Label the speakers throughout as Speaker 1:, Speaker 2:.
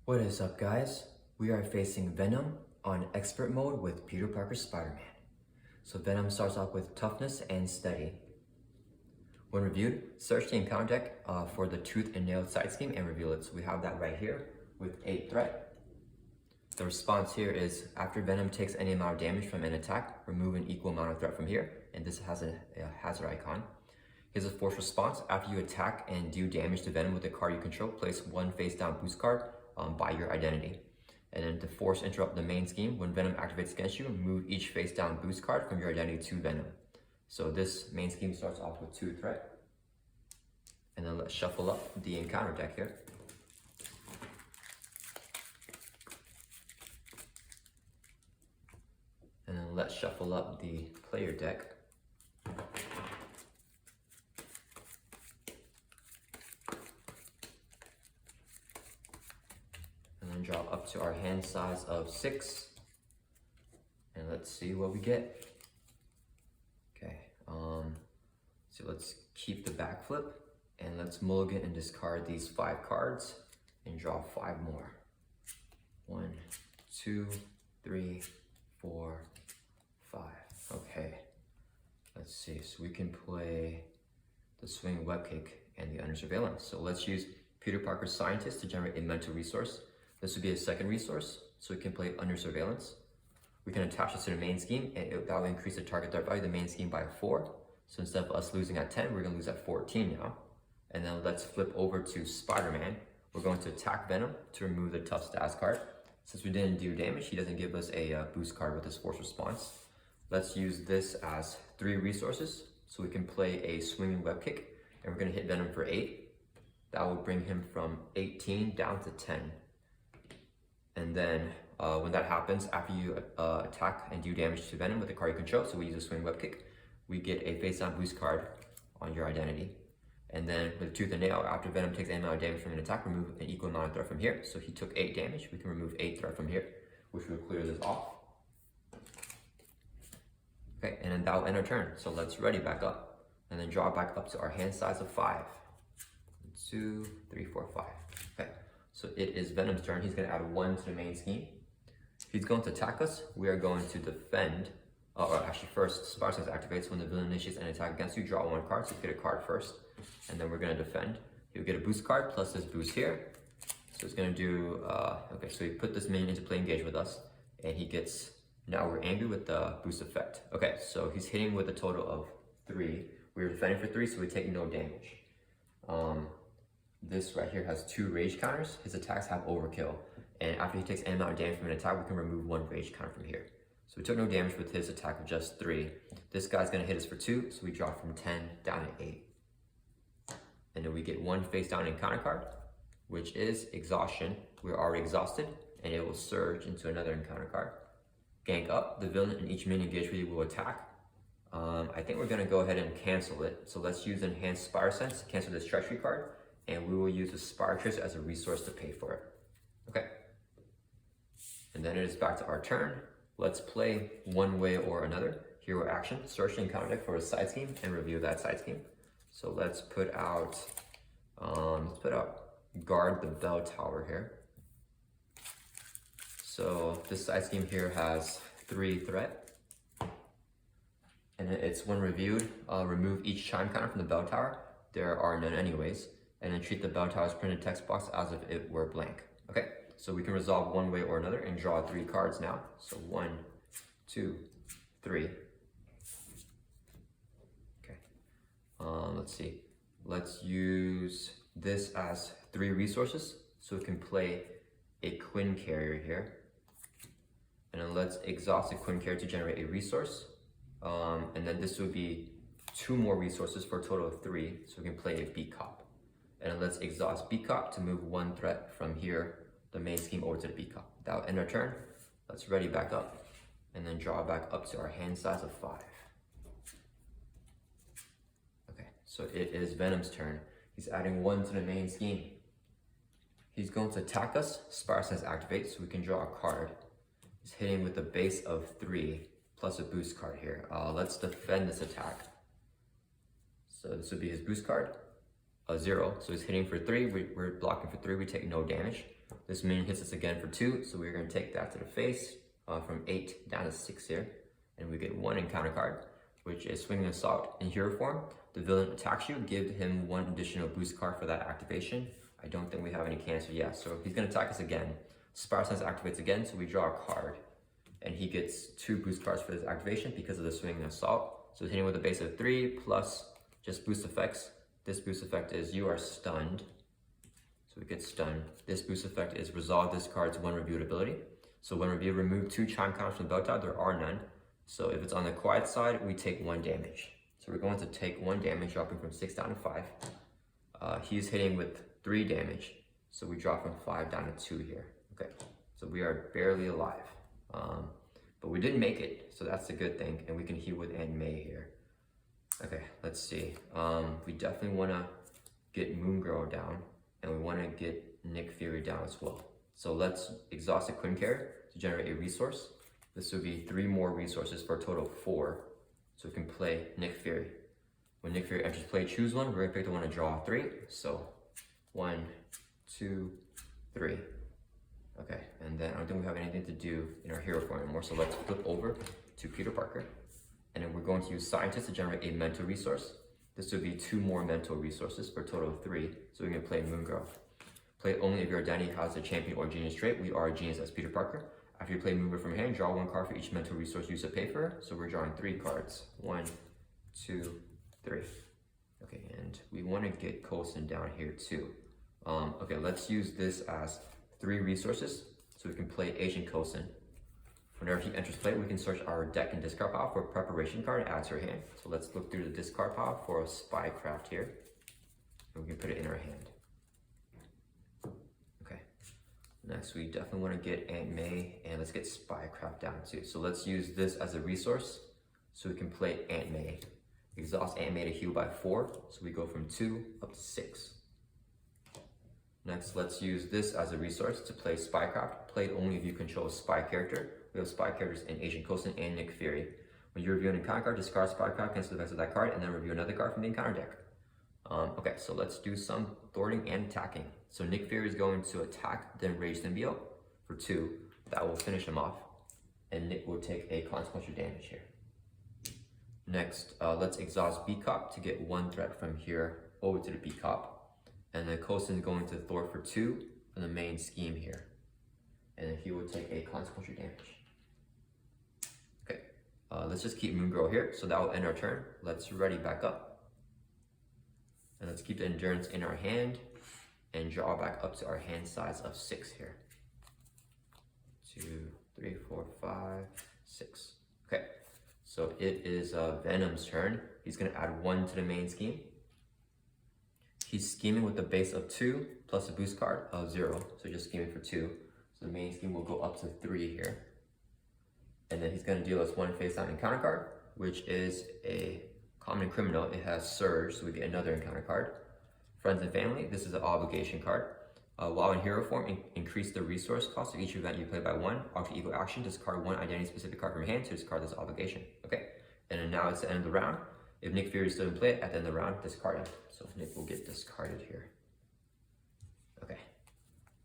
Speaker 1: What is up, guys? We are facing Venom on expert mode with Peter Parker's Spider-Man. So Venom starts off with toughness and steady. When reviewed, search the encounter deck for the tooth and nail side scheme and reveal it. So we have that right here with 8 threat. The response here is after Venom takes any amount of damage from an attack, remove an equal amount of threat from here, and this has a hazard icon. Here's a force response. After you attack and do damage to Venom with a card you control, place one face down boost card by your identity. And then to force interrupt the main scheme, when Venom activates against you, move each face down boost card from your identity to Venom. So this main scheme starts off with 2 threat. And then let's shuffle up the encounter deck here. And then let's shuffle up the player deck. And then draw up to our hand size of 6. And let's see what we get. Okay, so let's keep the backflip. And let's mulligan and discard these 5 cards and draw 5 more. 1, 2, 3, 4, 5. Okay, let's see. So we can play the swing webkick and the under surveillance. So let's use Peter Parker's scientist to generate a mental resource. This would be a second resource, so we can play under surveillance. We can attach this to the main scheme, and that will increase the target threat value of the main scheme by 4. So instead of us losing at 10, we're gonna lose at 14 now. And then let's flip over to Spider-Man. We're going to attack Venom to remove the tough stats card. Since we didn't do damage, he doesn't give us a boost card with his force response. Let's use this as 3 resources. So we can play a swinging web kick, and we're gonna hit Venom for 8. That will bring him from 18 down to 10. And then when that happens, after you attack and do damage to Venom with the card you control, so we use a swing web kick, we get a face down boost card on your identity. And then with tooth and nail, after Venom takes any amount of damage from an attack, remove an equal amount of threat from here. So he took 8 damage, we can remove 8 threat from here, which will clear this off. Okay, and then that will end our turn. So let's ready back up, and then draw back up to our hand size of 5. 2, 3, 4, 5. Okay, so it is Venom's turn. He's gonna add 1 to the main scheme. He's going to attack us. We are going to defend, or actually first, Spider-Man activates. When the villain initiates an attack against you, draw 1 card, so you get a card first. And then we're gonna defend. He'll get a boost card plus this boost here. So it's gonna do, okay, so we put this minion into play engage with us, and he gets, now we're angry with the boost effect. Okay, so he's hitting with a total of 3. We're defending for 3, so we take no damage. This right here has 2 rage counters. His attacks have overkill. And after he takes any amount of damage from an attack, we can remove 1 rage counter from here. So we took no damage with his attack of just 3. This guy's gonna hit us for 2, so we drop from 10 down to 8. And then we get 1 face down encounter card, which is exhaustion. We're already exhausted, and it will surge into another encounter card. Gank up, the villain and each minion engaged with you will attack. I think we're gonna go ahead and cancel it. So let's use Enhanced Spire Sense to cancel this treachery card, and we will use the Spire Tracer as a resource to pay for it. Okay. And then it is back to our turn. Let's play one way or another. Hero action, search the encounter deck for a side scheme and review that side scheme. So let's put out guard the bell tower here. So this side scheme here has 3 threat. And it's when reviewed, remove each chime counter from the bell tower. There are none anyways. And then treat the bell tower's printed text box as if it were blank. Okay, so we can resolve one way or another and draw 3 cards now. So 1, 2, 3. Let's see. Let's use this as 3 resources. So we can play a Quinn carrier here. And then let's exhaust the Quinn carrier to generate a resource. And then this would be 2 more resources for a total of 3. So we can play a Beat Cop. And then let's exhaust Beat Cop to move 1 threat from here, the main scheme, over to the Beat Cop. That'll end our turn. Let's ready back up. And then draw back up to our hand size of 5. So it is Venom's turn. He's adding 1 to the main scheme. He's going to attack us. Spire Sense activates, so we can draw a card. He's hitting with a base of 3 plus a boost card here. Let's defend this attack. So this would be his boost card, a 0. So he's hitting for 3. We're blocking for 3. We take no damage. This minion hits us again for 2, so we're going to take that to the face from 8 down to 6 here. And we get 1 encounter card, which is Swinging Assault. In hero form, the villain attacks you, give him 1 additional boost card for that activation. I don't think we have any cancel yet, so he's going to attack us again. Spider-Man activates again, so we draw a card. And he gets 2 boost cards for this activation because of the Swinging Assault. So hitting with a base of 3 plus just boost effects. This boost effect is you are stunned. So we get stunned. This boost effect is resolve this card's 1 reviewed ability. So when reviewed, remove 2 chime counters from the belt tile. There are none. So if it's on the quiet side, we take 1 damage. So we're going to take 1 damage, dropping from 6 down to 5. He's hitting with 3 damage. So we drop from 5 down to 2 here. Okay, so we are barely alive. But we didn't make it, so that's a good thing. And we can heal with Aunt May here. Okay, let's see. We definitely want to get Moon Girl down. And we want to get Nick Fury down as well. So let's exhaust a Quinn Care to generate a resource. This would be 3 more resources for a total of 4. So we can play Nick Fury. When Nick Fury enters play, choose one. We're going to pick the one to draw 3. So 1, 2, 3. Okay, and then I don't think we have anything to do in our hero form anymore. So let's flip over to Peter Parker. And then we're going to use Scientist to generate a mental resource. This would be 2 more mental resources for a total of 3. So we're going to play Moon Girl. Play only if your identity has a champion or genius trait. We are a genius as Peter Parker. After you play Moon Girl from your hand, draw 1 card for each mental resource used to pay for her. So we're drawing 3 cards. 1, 2, 3. Okay, and we want to get Coulson down here too. Okay, let's use this as 3 resources. So we can play Agent Coulson. Whenever he enters play, we can search our deck and discard pile for a preparation card and add to our hand. So let's look through the discard pile for a Spycraft here. And we can put it in our hand. Okay. Next, we definitely want to get Aunt May, and let's get Spycraft down too. So let's use this as a resource. So we can play Aunt May. Exhaust Aunt May to heal by 4. So we go from 2 up to 6. Next, let's use this as a resource to play Spycraft. Play only if you control a spy character. We have spy characters in Agent Coulson and Nick Fury. When you review an encounter card, discard Spycraft, cancel the effects of that card, and then review another card from the encounter deck. Okay, so let's do some thwarting and attacking. So Nick Fury is going to attack, then Rage Symbiote for 2. That will finish him off. And Nick will take a consequential damage here. Next, let's exhaust B-Cop to get 1 threat from here over to the B-Cop. And then Coulson is going to thwart for 2 from the main scheme here. And then he will take a consequential damage. Okay, let's just keep Moon Girl here. So that will end our turn. Let's ready back up. And let's keep the endurance in our hand and draw back up to our hand size of 6 here. 2, 3, 4, 5, 6. Okay, so it is Venom's turn. He's gonna add 1 to the main scheme. He's scheming with a base of 2 plus a boost card of 0. So just scheming for 2. So the main scheme will go up to 3 here. And then he's going to deal us 1 face down encounter card, which is a common criminal. It has Surge, so we get another encounter card. Friends and Family, this is an obligation card. While in hero form, increase the resource cost of each event you play by 1. After equal action, discard 1 identity specific card from your hand to discard this obligation. Okay, and then now it's the end of the round. If Nick Fury still in play at the end of the round, discard him. So Nick will get discarded here. Okay,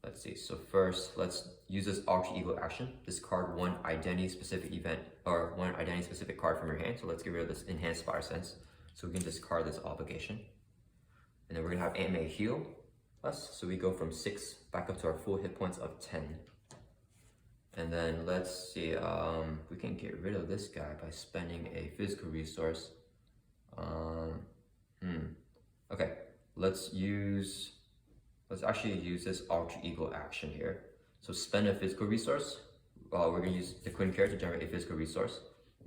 Speaker 1: let's see. So first, let's use this alter ego action. Discard 1 identity specific event or 1 identity specific card from your hand. So let's get rid of this enhanced Spider Sense. So we can discard this obligation. And then we're gonna have Aunt May heal us. So we go from 6 back up to our full hit points of 10. And then let's see, we can get rid of this guy by spending a physical resource. Okay, let's actually use this alter ego action here. So spend a physical resource. We're gonna use the Quinn Care to generate a physical resource.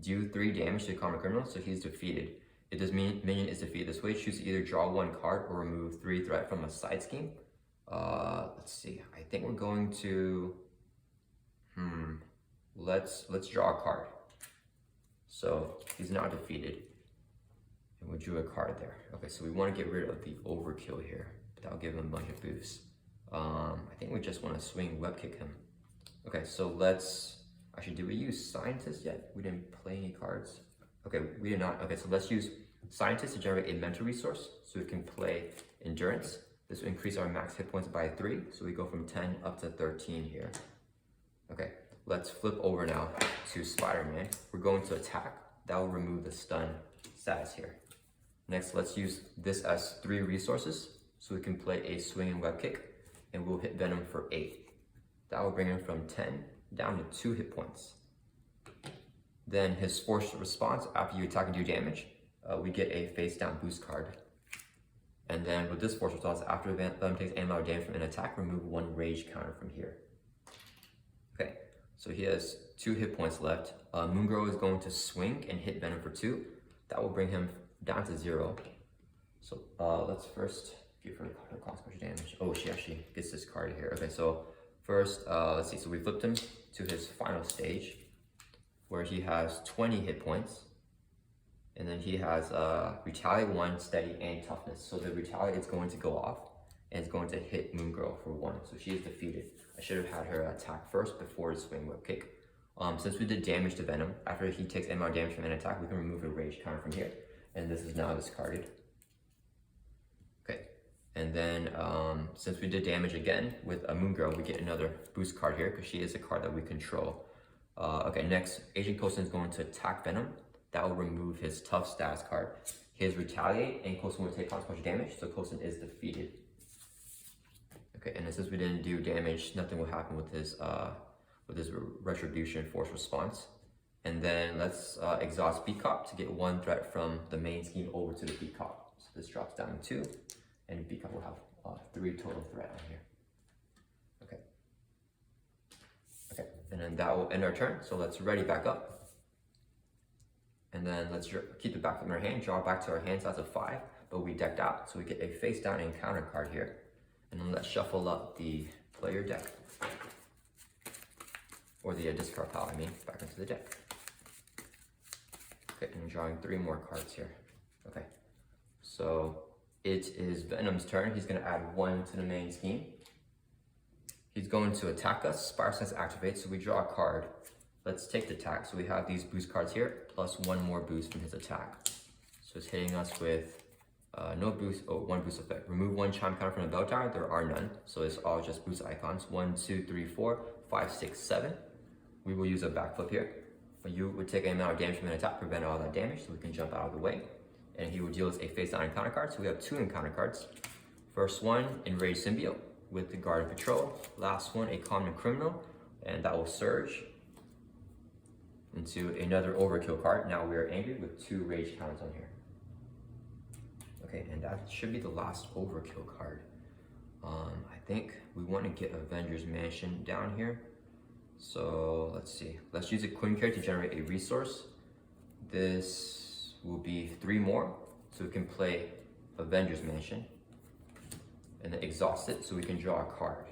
Speaker 1: Do 3 damage to the common criminal, so he's defeated. If this minion is defeated this way, choose to either draw 1 card or remove 3 threat from a side scheme. Let's see, I think we're going to, let's draw a card. So he's now defeated. And we drew a card there. Okay, so we want to get rid of the overkill here. That'll give him a bunch of boosts. I think we just want to swing web kick him. Okay, so let's, actually, did we use Scientist yet? We didn't play any cards. Okay, we did not. Okay, so let's use Scientist to generate a mental resource. So we can play Endurance. This will increase our max hit points by 3, so we go from 10 up to 13 here. Okay, let's flip over now to Spider-Man. We're going to attack. That will remove the stun status here. Next, let's use this as 3 resources, so we can play a swing and web kick, and we'll hit Venom for 8. That will bring him from 10 down to 2 hit points. Then his forced response, after you attack and do damage, we get a face down boost card. And then with this forced response, after Venom takes any amount of damage from an attack, remove 1 rage counter from here. Okay, so he has 2 hit points left. Moongirl is going to swing and hit Venom for 2. That will bring him down to 0. So let's first give her consequential damage. Oh, she actually gets this card here. Okay, so first, let's see. So we flipped him to his final stage, where he has 20 hit points. And then he has Retaliate 1, Steady, and Toughness. So the Retaliate is going to go off, and it's going to hit Moongirl for 1. So she is defeated. I should have had her attack first before the swing whip kick. Since we did damage to Venom, after he takes any amount of damage from an attack, we can remove a rage counter from here. And this is now discarded. Okay, and then since we did damage again with a Moongirl, we get another boost card here because she is a card that we control. Okay, next, Agent Coulson is going to attack Venom. That will remove his tough status card. His Retaliate, and Coulson will take consequential damage, so Coulson is defeated. Okay, and since we didn't do damage, nothing will happen with his Retribution force response. And then let's exhaust Beacop to get 1 threat from the main scheme over to the Beacop. So this drops down to 2, and Beacop will have 3 total threat on here. Okay. Okay, and then that will end our turn. So let's ready back up. And then let's keep the back in our hand, draw back to our hand size of 5, but we decked out, so we get a face down encounter card here. And then let's shuffle up the player deck, or the discard pile, I mean, back into the deck. Okay, and I'm drawing 3 more cards here. Okay, so it is Venom's turn. He's gonna add 1 to the main scheme. He's going to attack us, Spider-Sense activates, so we draw a card. Let's take the attack. So we have these boost cards here, plus 1 more boost from his attack. So it's hitting us with no boost, 1 boost effect. Remove 1 chime counter from the bell tower, there are none. So it's all just boost icons. 1, 2, 3, 4, 5, 6, 7. We will use a backflip here. But you would take an amount of damage from an attack, prevent all that damage, so we can jump out of the way. And he will deal us a face down encounter card. So we have 2 encounter cards. First one, Enraged Symbiote with the Guard and Patrol. Last one, a Common Criminal, and that will surge into another overkill card. Now we are angry with 2 rage counters on here. Okay, and that should be the last overkill card. I think we want to get Avengers Mansion down here. So let's see. Let's use a Queen card to generate a resource. This will be 3 more, so we can play Avengers Mansion and then exhaust it so we can draw a card.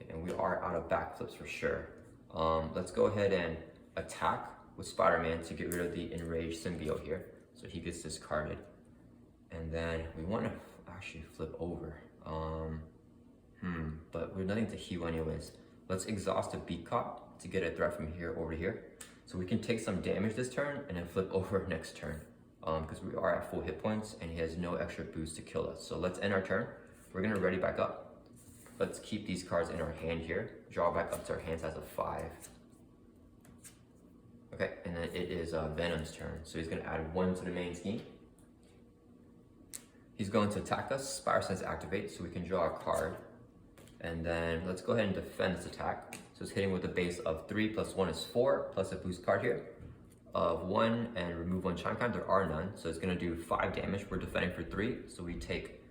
Speaker 1: Okay, and we are out of backflips for sure. Let's go ahead and attack with Spider-Man to get rid of the Enraged Symbiote here. So he gets discarded. And then we want to actually flip over. But we're nothing to heal anyways. Let's exhaust a Beacop to get a threat from here over here. So we can take some damage this turn and then flip over next turn. Because we are at full hit points and he has no extra boost to kill us. So let's end our turn. We're gonna ready back up. Let's keep these cards in our hand here. Draw back up to our hand size of 5. Okay, and then it is Venom's turn. So he's gonna add 1 to the main scheme. He's going to attack us, Spider-Sense activate, so we can draw a card. And then let's go ahead and defend this attack. So it's hitting with a base of 3 plus 1 is 4, plus a boost card here of 1, and remove 1 chime card, there are none. So it's gonna do 5 damage. We're defending for 3, so we take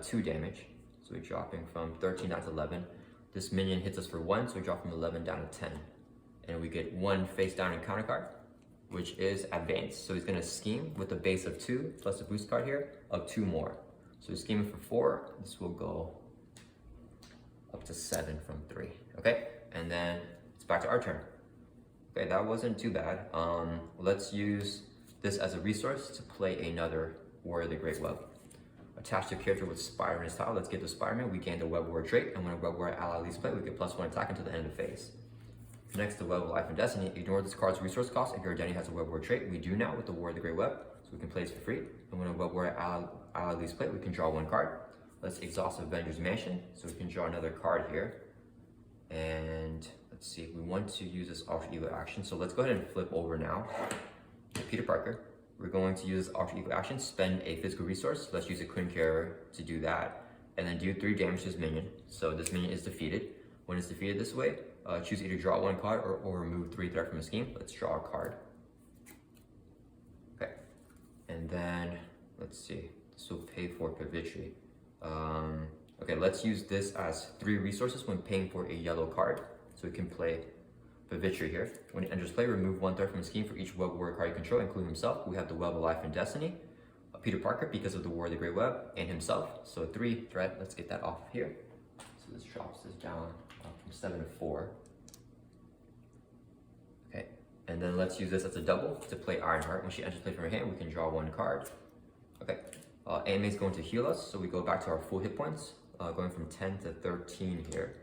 Speaker 1: 2 damage. So we're dropping from 13 down to 11. This minion hits us for 1, so we drop from 11 down to 10. And we get 1 face down encounter card, which is advanced. So he's gonna scheme with a base of 2, plus a boost card here of 2 more. So he's scheming for 4, this will go up to 7 from 3, okay? And then it's back to our turn. Okay, that wasn't too bad. Let's use this as a resource to play another Warrior of the Great Web. Attach the character with Spider-Man style. Let's get the Spider-Man. We gain the Web Warrior trait, and when a Web Warrior ally leaves play, we get +1 attack until the end of the phase. Next, the Web of Life and Destiny. Ignore this card's resource cost. If your identity has a Web Warrior trait, we do now with the Warrior of the Great Web, so we can play this for free. And when a Web Warrior ally leaves play, we can draw 1 card. let's exhaust Avengers Mansion, so we can draw another card here. And let's see, we want to use this alter ego action, so let's go ahead and flip over now to Peter Parker. We're going to use this alter ego action, spend a physical resource. Let's use a Queen carrier to do that, and then do 3 damage to this minion. So this minion is defeated. When it's defeated this way, choose either draw 1 card or remove 3 threat from the scheme. Let's draw a card. Okay, and then let's see, this will pay for Pavitri. Okay, let's use this as 3 resources when paying for a yellow card. So we can play Pavitri here. When it enters play, remove 1 threat from the scheme for each web warrior card you control, including himself. We have the Web of Life and Destiny, Peter Parker because of the War of the Great Web, and himself. So 3 threat, let's get that off here. So this drops this down from 7 to 4. Okay, and then let's use this as a double to play Ironheart. When she enters play from her hand, we can draw 1 card. Okay, AMA is going to heal us, so we go back to our full hit points, going from 10 to 13 here.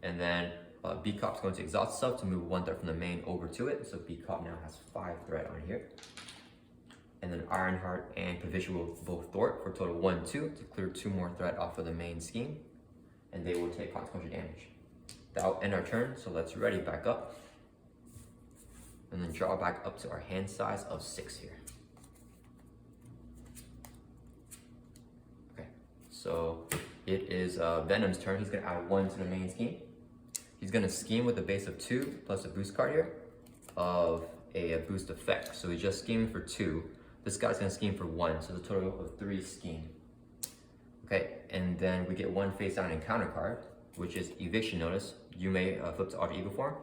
Speaker 1: And then B-Cop's going to exhaust itself to move 1 threat from the main over to it. So B-Cop now has 5 threat on here. And then Ironheart and Pavitri will both thwart for a total 1-2 to clear 2 more threat off of the main scheme. And they will take consequential damage. That'll end our turn, so let's ready back up. And then draw back up to our hand size of 6 here. Okay, so it is Venom's turn. He's gonna add 1 to the main scheme. He's gonna scheme with a base of 2 plus a boost card here of a boost effect. So he's just scheming for 2. This guy's gonna scheme for 1, so the total of 3 scheme. Okay, and then we get 1 face down encounter card, which is Eviction Notice. You may flip to alter ego form,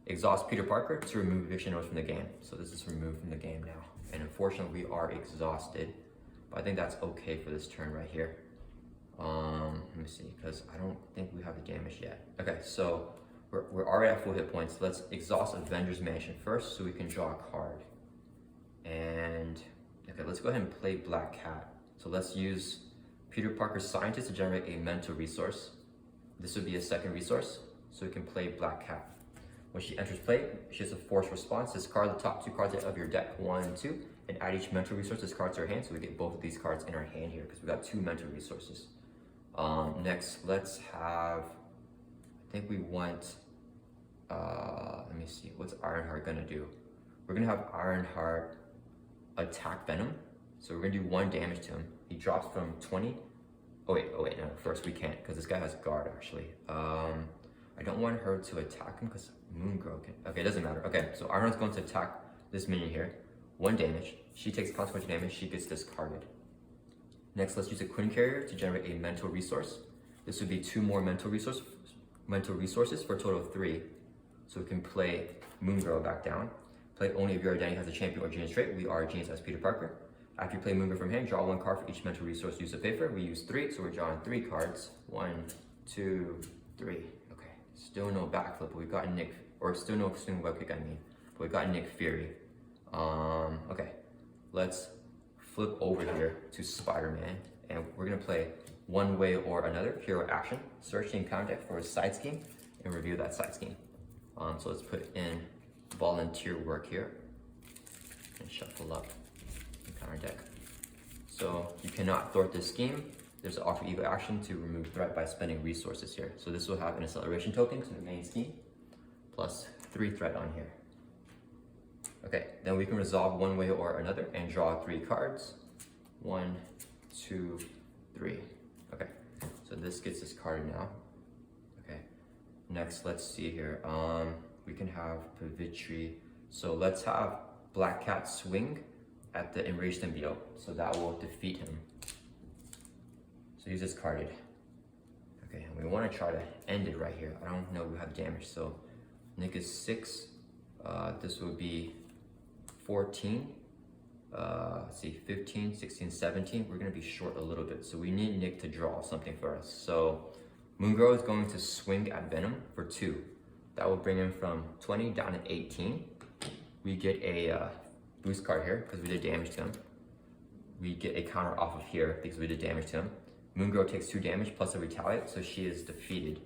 Speaker 1: exhaust Peter Parker to remove Eviction Notice from the game. So this is removed from the game now. And unfortunately, we are exhausted, but I think that's okay for this turn right here. Let me see, because I don't think we have the damage yet. Okay, so we're already at full hit points. Let's exhaust Avengers Mansion first so we can draw a card. And okay, let's go ahead and play Black Cat. So let's use Peter Parker's Scientist to generate a mental resource. This would be a 2nd resource, so we can play Black Cat. When she enters play, she has a forced response. Discard the top 2 cards of your deck, 1 and 2, and add each mental resource this card to our hand, so we get both of these cards in our hand here, because we got 2 mental resources. Next, let's have, I think we want, let me see, what's Ironheart gonna do? We're gonna have Ironheart attack Venom. So we're gonna do 1 damage to him. He drops from 20. Oh wait, no, first we can't, because this guy has guard actually. I don't want her to attack him because Moongirl can, okay, it doesn't matter. Okay, so Ironheart's going to attack this minion here. 1 damage. She takes consequential damage, she gets discarded. Next, let's use a Queen carrier to generate a mental resource. This would be 2 more mental resources for a total of 3. So we can play Moongirl back down. Play only if your identity has a champion or genius trait. We are genius as Peter Parker. After you play Moongirl from hand, draw 1 card for each mental resource used to pay for. We use 3, so we're drawing 3 cards. 1, 2, 3. Okay, still no backflip, but we got Nick, or still no swing web kick, I mean. But we got Nick Fury. Okay, let's flip over here to Spider-Man, and we're gonna play One Way or Another, hero action. Search the encounter deck for a side scheme and review that side scheme. So let's put in volunteer work here and shuffle up encounter deck. So you cannot thwart this scheme. There's an alter ego action to remove threat by spending resources here. So this will have an acceleration token to the main scheme, plus 3 threat on here. Okay, then we can resolve One Way or Another and draw 3 cards. 1, 2, 3. Okay, so this gets discarded now. Okay, next let's see here. We can have Pavitri. So let's have Black Cat swing at the Enraged Symbiote. So that will defeat him. So he's discarded. Okay, and we want to try to end it right here. I don't know if we have damage. So Nick is 6. This would be 14. Let's see, 15, 16, 17. We're going to be short a little bit. So we need Nick to draw something for us. So Moongirl is going to swing at Venom for 2. That will bring him from 20 down to 18. We get a boost card here because we did damage to him. We get a counter off of here because we did damage to him. Moongirl takes 2 damage plus a retaliate, so she is defeated.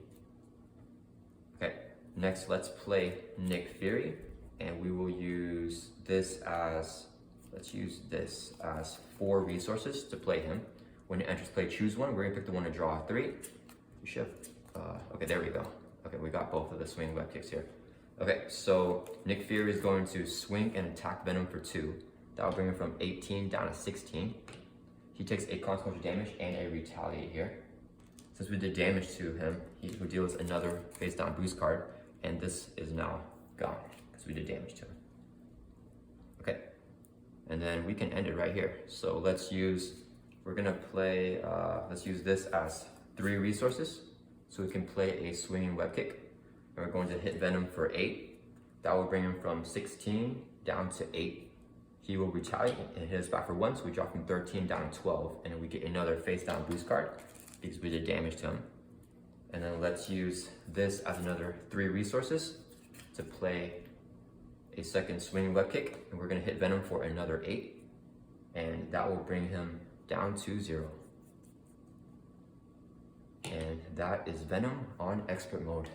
Speaker 1: Okay, next let's play Nick Fury, and we will use this as, let's use this as 4 resources to play him. When it enters play, choose one. We're gonna pick the one to draw 3. You should okay, there we go. Okay, we got both of the swing web kicks here. Okay, so Nick Fury is going to swing and attack Venom for 2. That will bring him from 18 down to 16. He takes a consequential damage and a retaliate here. Since we did damage to him, he deals another face down boost card, and this is now gone because we did damage to him. Okay, and then we can end it right here. So let's use, we're gonna play, let's use this as 3 resources. So we can play a swinging web kick. And we're going to hit Venom for 8. That will bring him from 16 down to 8. He will retaliate and hit us back for 1, so we drop from 13 down to 12, and then we get another face down boost card because we did damage to him. And then let's use this as another 3 resources to play a second swinging web kick, and we're gonna hit Venom for another 8, and that will bring him down to 0. And that is Venom on expert mode.